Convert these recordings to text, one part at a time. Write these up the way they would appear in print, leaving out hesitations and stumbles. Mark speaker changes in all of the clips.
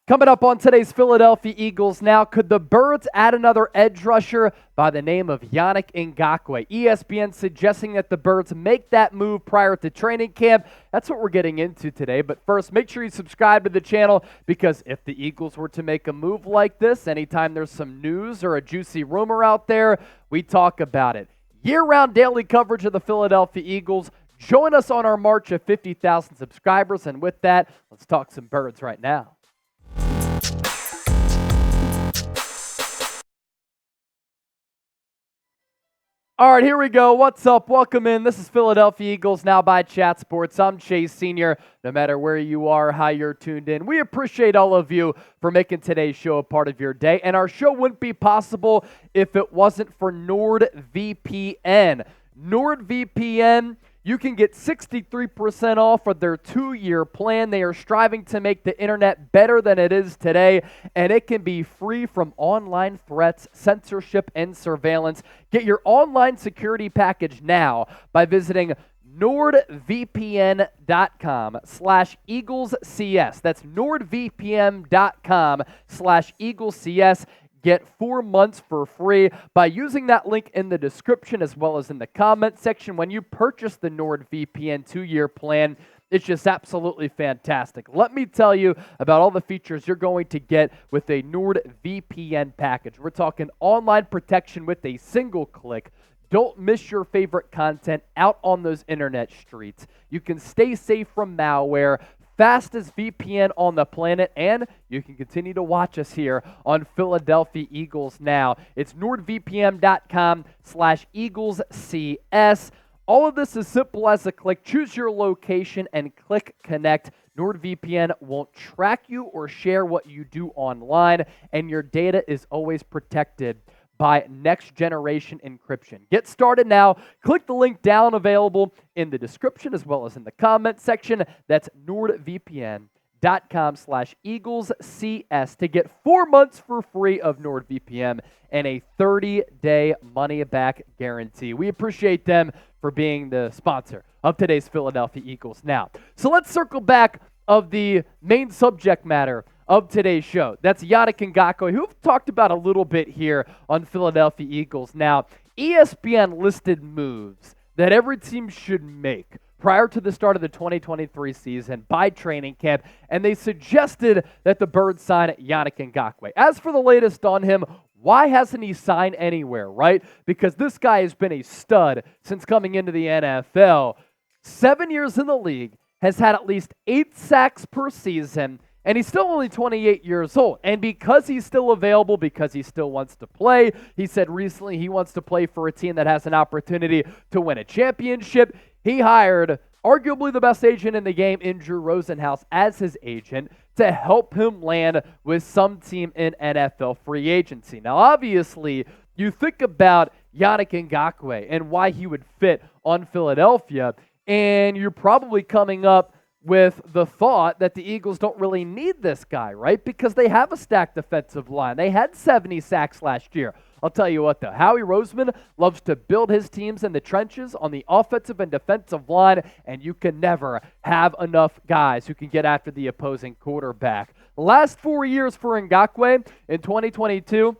Speaker 1: Coming up on today's Philadelphia Eagles now, could the Birds add another edge rusher by the name of Yannick Ngakoue? ESPN suggesting that the Birds make that move prior to training camp. That's what we're getting into today. But first, make sure you subscribe to the channel, because if the Eagles were to make a move like this, anytime there's some news or a juicy rumor out there, we talk about it. Year-round daily coverage of the Philadelphia Eagles. Join us on our march of 50,000 subscribers. And with that, let's talk some Birds right now. All right, here we go. What's up? Welcome in. This is Philadelphia Eagles Now by Chat Sports. I'm Chase Sr. No matter where you are, how you're tuned in, we appreciate all of you for making today's show a part of your day. And our show wouldn't be possible if it wasn't for NordVPN. NordVPN, you can get 63% off of their 2-year plan. They are striving to make the internet better than it is today, and it can be free from online threats, censorship, and surveillance. Get your online security package now by visiting NordVPN.com/EaglesCS. That's NordVPN.com/EaglesCS. Get 4 months for free by using that link in the description as well as in the comment section. When you purchase the NordVPN 2-year plan, it's just absolutely fantastic. Let me tell you about all the features you're going to get with a NordVPN package. We're talking online protection with a single click. Don't miss your favorite content out on those internet streets. You can stay safe from malware, fastest VPN on the planet, and you can continue to watch us here on Philadelphia Eagles Now. It's NordVPN.com/EaglesCS. All of this is simple as a click. Choose your location and click connect. NordVPN won't track you or share what you do online, and your data is always protected by next-generation encryption. Get started now. Click the link down available in the description as well as in the comment section. That's NordVPN.com/EaglesCS to get 4 months for free of NordVPN and a 30-day money-back guarantee. We appreciate them for being the sponsor of today's Philadelphia Eagles Now. So let's circle back of the main subject matter of today's show. That's Yannick Ngakoue, who we've talked about a little bit here on Philadelphia Eagles Now. ESPN listed moves that every team should make prior to the start of the 2023 season by training camp, and they suggested that the Birds sign Yannick Ngakoue. As for the latest on him, why hasn't he signed anywhere, right? Because this guy has been a stud since coming into the NFL. 7 years in the league, has had at least 8 sacks per season, and he's still only 28 years old. And because he's still available, because he still wants to play, he said recently he wants to play for a team that has an opportunity to win a championship. He hired arguably the best agent in the game in Drew Rosenhaus as his agent to help him land with some team in NFL free agency. Now, obviously, you think about Yannick Ngakoue and why he would fit on Philadelphia, and you're probably coming up with the thought that the Eagles don't really need this guy, right? Because they have a stacked defensive line. They had 70 sacks last year. I'll tell you what, though, Howie Roseman loves to build his teams in the trenches on the offensive and defensive line, and you can never have enough guys who can get after the opposing quarterback. The last 4 years for Ngakoue in 2022,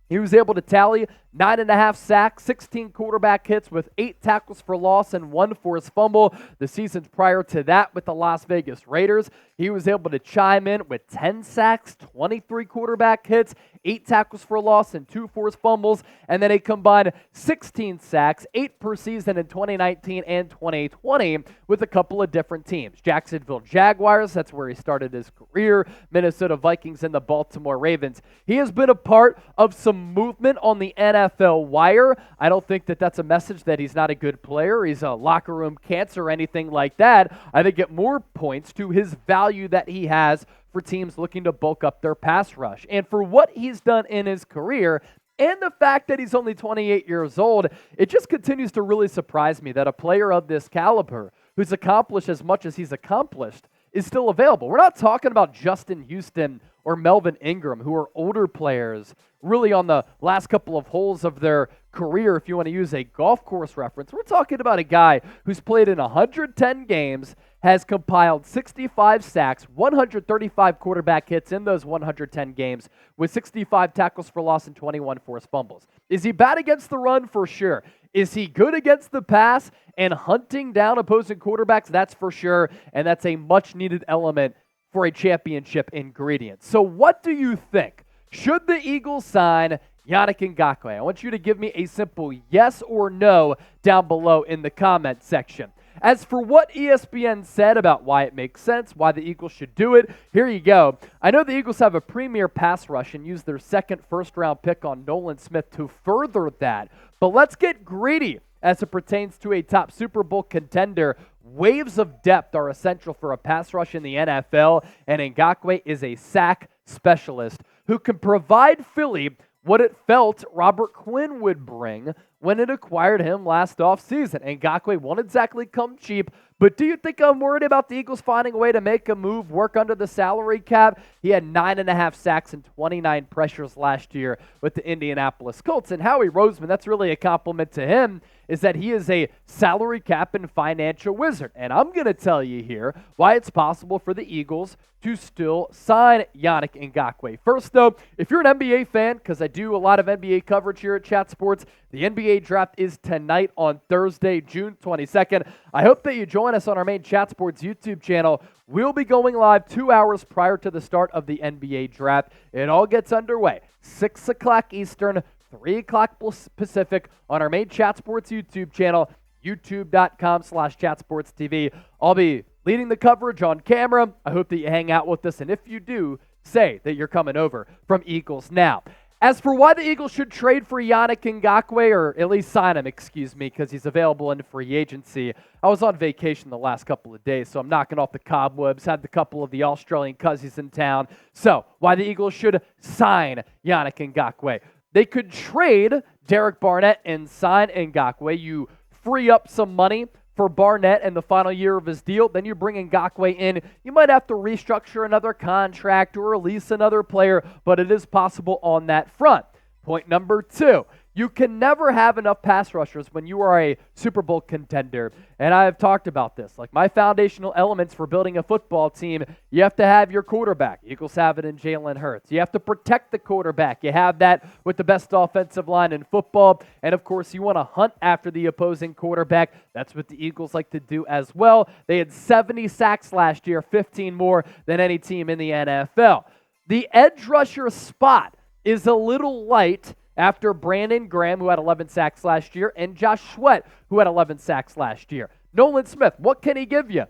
Speaker 1: he was able to tally 9.5 sacks, 16 quarterback hits with 8 tackles for loss and 1 forced fumble. The seasons prior to that with the Las Vegas Raiders, he was able to chime in with 10 sacks, 23 quarterback hits, 8 tackles for loss, and 2 forced fumbles. And then a combined 16 sacks, 8 per season in 2019 and 2020 with a couple of different teams. Jacksonville Jaguars, that's where he started his career. Minnesota Vikings and the Baltimore Ravens. He has been a part of some movement on the NFL wire. I don't think that that's a message that he's not a good player, he's a locker room cancer or anything like that. I think it more points to his value that he has for teams looking to bulk up their pass rush. And for what he's done in his career, and the fact that he's only 28 years old, it just continues to really surprise me that a player of this caliber, who's accomplished as much as he's accomplished, is still available. We're not talking about Justin Houston or Melvin Ingram, who are older players, really on the last couple of holes of their career, if you want to use a golf course reference. We're talking about a guy who's played in 110 games, has compiled 65 sacks, 135 quarterback hits in those 110 games, with 65 tackles for loss and 21 forced fumbles. Is he bad against the run? For sure. Is he good against the pass and hunting down opposing quarterbacks? That's for sure, and that's a much-needed element for a championship ingredient. So what do you think? Should the Eagles sign Yannick Ngakoue? I want you to give me a simple yes or no down below in the comment section. As for what ESPN said about why it makes sense, why the Eagles should do it, here you go. I know the Eagles have a premier pass rush and use their second first-round pick on Nolan Smith to further that. But let's get greedy as it pertains to a top Super Bowl contender. Waves of depth are essential for a pass rush in the NFL, and Ngakoue is a sack specialist who can provide Philly what it felt Robert Quinn would bring when it acquired him last offseason. Ngakoue won't exactly come cheap, but do you think I'm worried about the Eagles finding a way to make a move, work under the salary cap? He had 9.5 sacks and 29 pressures last year with the Indianapolis Colts. And Howie Roseman, that's really a compliment to him, is that he is a salary cap and financial wizard. And I'm going to tell you here why it's possible for the Eagles to still sign Yannick Ngakoue. First, though, if you're an NBA fan, because I do a lot of NBA coverage here at Chat Sports, the NBA draft is tonight on Thursday, June 22nd. I hope that you join us on our main Chat Sports YouTube channel. We'll be going live 2 hours prior to the start of the NBA draft. It all gets underway, 6 o'clock Eastern, 3 o'clock Pacific on our main Chat Sports YouTube channel, youtube.com/chatsportstv. I'll be leading the coverage on camera. I hope that you hang out with us, and if you do, say that you're coming over from Eagles Now. As for why the Eagles should trade for Yannick Ngakoue, or at least sign him, because he's available in free agency. I was on vacation the last couple of days, so I'm knocking off the cobwebs, had a couple of the Australian cousins in town. So, why the Eagles should sign Yannick Ngakoue. They could trade Derek Barnett and sign Ngakoue. You free up some money for Barnett in the final year of his deal. Then you bring Ngakoue in. You might have to restructure another contract or release another player, but it is possible on that front. Point number 2. You can never have enough pass rushers when you are a Super Bowl contender. And I have talked about this. Like my foundational elements for building a football team, you have to have your quarterback. Eagles have it in Jalen Hurts. You have to protect the quarterback. You have that with the best offensive line in football. And, of course, you want to hunt after the opposing quarterback. That's what the Eagles like to do as well. They had 70 sacks last year, 15 more than any team in the NFL. The edge rusher spot is a little light after Brandon Graham, who had 11 sacks last year, and Josh Sweat, who had 11 sacks last year. Nolan Smith, what can he give you?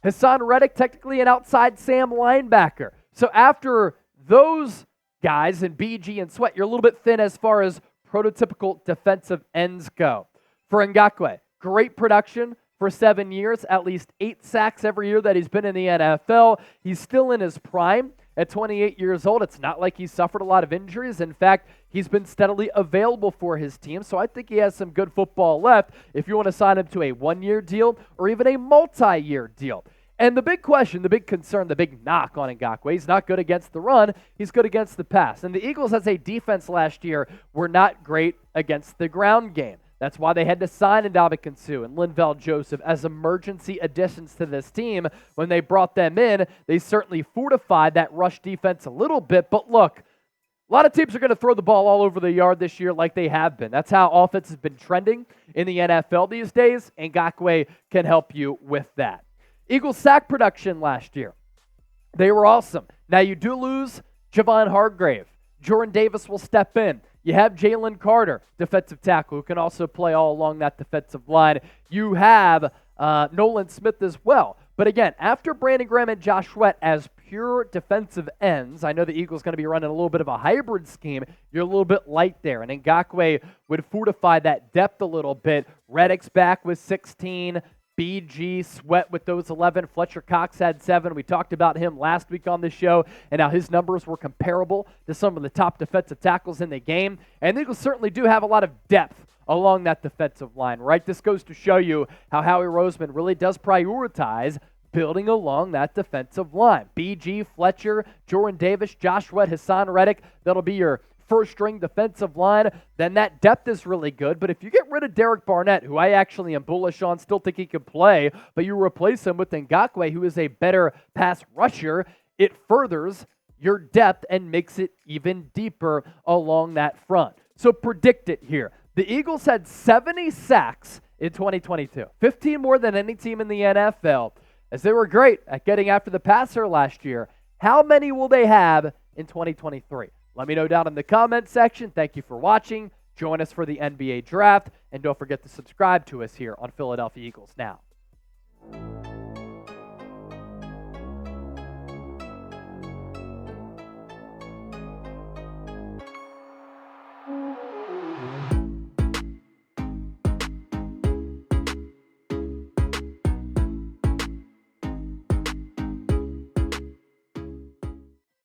Speaker 1: Hassan Reddick, technically an outside Sam linebacker. So after those guys and BG and Sweat, you're a little bit thin as far as prototypical defensive ends go. For Ngakoue, great production for 7 years, at least 8 sacks every year that he's been in the NFL. He's still in his prime. At 28 years old, it's not like he's suffered a lot of injuries. In fact, he's been steadily available for his team, so I think he has some good football left if you want to sign him to a 1-year deal or even a multi-year deal. And the big question, the big concern, the big knock on Ngakoue, he's not good against the run, he's good against the pass. And the Eagles, as a defense last year, were not great against the ground game. That's why they had to sign Ndamukong Suh and Linval Joseph as emergency additions to this team. When they brought them in, they certainly fortified that rush defense a little bit. But look, a lot of teams are going to throw the ball all over the yard this year like they have been. That's how offense has been trending in the NFL these days, and Ngakoue can help you with that. Eagles sack production last year, they were awesome. Now you do lose Javon Hargrave. Jordan Davis will step in. You have Jalen Carter, defensive tackle, who can also play all along that defensive line. You have Nolan Smith as well. But again, after Brandon Graham and Josh Sweat as pure defensive ends, I know the Eagles going to be running a little bit of a hybrid scheme. You're a little bit light there. And Ngakoue would fortify that depth a little bit. Reddick's back with 16. BG, Sweat with those 11. Fletcher Cox had 7. We talked about him last week on the show, and now his numbers were comparable to some of the top defensive tackles in the game. And the Eagles certainly do have a lot of depth along that defensive line, right? This goes to show you how Howie Roseman really does prioritize building along that defensive line. BG, Fletcher, Jordan Davis, Josh Sweat, Hassan Reddick, that'll be your first-string defensive line, then that depth is really good. But if you get rid of Derek Barnett, who I actually am bullish on, still think he could play, but you replace him with Ngakoue, who is a better pass rusher, it furthers your depth and makes it even deeper along that front. So predict it here. The Eagles had 70 sacks in 2022, 15 more than any team in the NFL, as they were great at getting after the passer last year. How many will they have in 2023? Let me know down in the comment section. Thank you for watching. Join us for the NBA draft, and don't forget to subscribe to us here on Philadelphia Eagles Now.